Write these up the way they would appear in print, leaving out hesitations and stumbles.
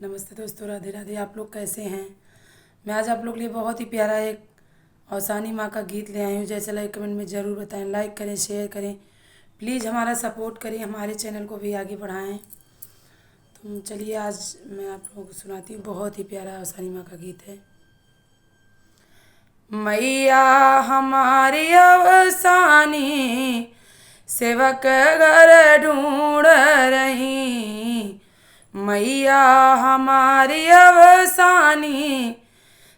नमस्ते दोस्तों, राधे राधे। आप लोग कैसे हैं? मैं आज आप लोग के लिए बहुत ही प्यारा एक औसानी माँ का गीत ले आई हूँ। जैसे लाइक कमेंट में ज़रूर बताएं, लाइक करें, शेयर करें, प्लीज़ हमारा सपोर्ट करें, हमारे चैनल को भी आगे बढ़ाएं। तो चलिए आज मैं आप लोगों को सुनाती हूँ। बहुत ही प्यारा औसानी माँ का गीत है। मैया हमारी अवसानी सेवक घर ढूंढ रही, मैया हमारी अवसानी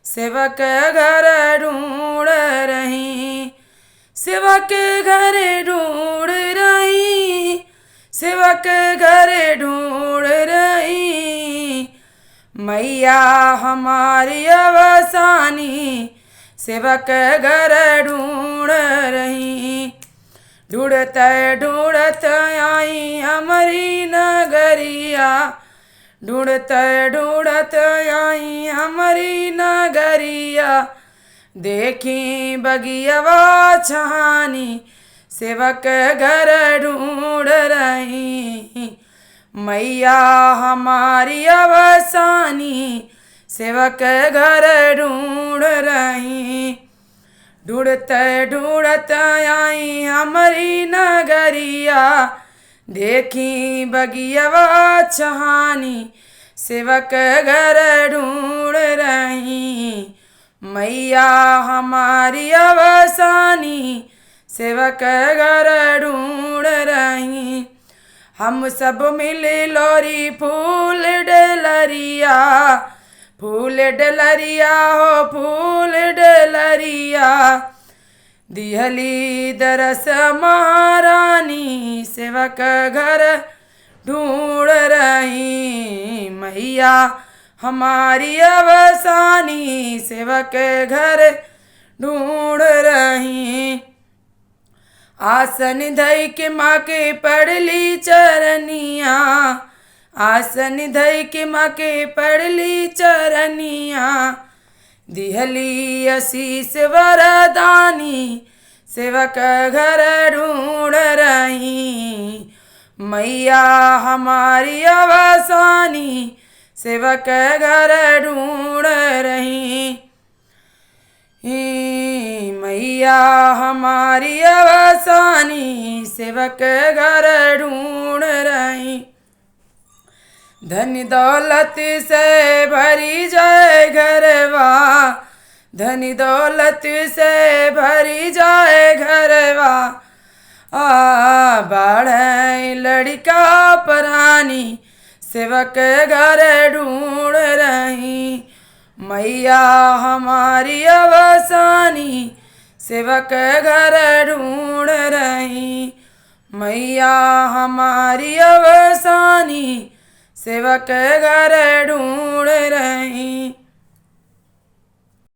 सेवक घर ढूंढ रही, सेवक घर ढूंढ रही, सेवक घर ढूंढ रही, मैया हमारी अवसानी सेवक घर ढूंढ रही। ढूंढत ढूंढत आई हमारी नगरिया, ढूंढत ढूंढत आई हमारी नगरिया, देखी बगियावा छहानी सेवक घर ढूंढ रही, मैया हमारी अवसानी सेवक घर ढूंढ रही। ढूंढत ढूंढत आई हमारी नगरिया, देखी बगियावा छहानी सेवक घर ढूंढ रही, मैया हमारी अवसानी सेवक घर ढूंढ रही। हम सब मिले लोरी फूल डलरिया, फूल डलरिया हो फूल डलरिया, दिहली दरस महारानी सेवक घर ढूंढ रही, मैया हमारी अवसानी सेवक घर ढूंढ रही। आसन धई के माँ के पड़ली चरनिया, आसन धई के माँ के पड़ली चरनिया, दिहली आशीष वरदानी सेवक घर ढूंढ रही, मैया हमारी अवसानी सेवक घर ढूंढ रही, मैया हमारी अवसानी सेवक घर ढूंढ रही। धन दौलत से भरी जाए घरवा, धन दौलत से भरी जाए घरवा, बढ़े लड़का परानी सेवक घर ढूंढ रही, मैया हमारी अवसानी सेवक घर ढूंढ रही, मैया हमारी अवसानी सेवक घर ढूंढ रही।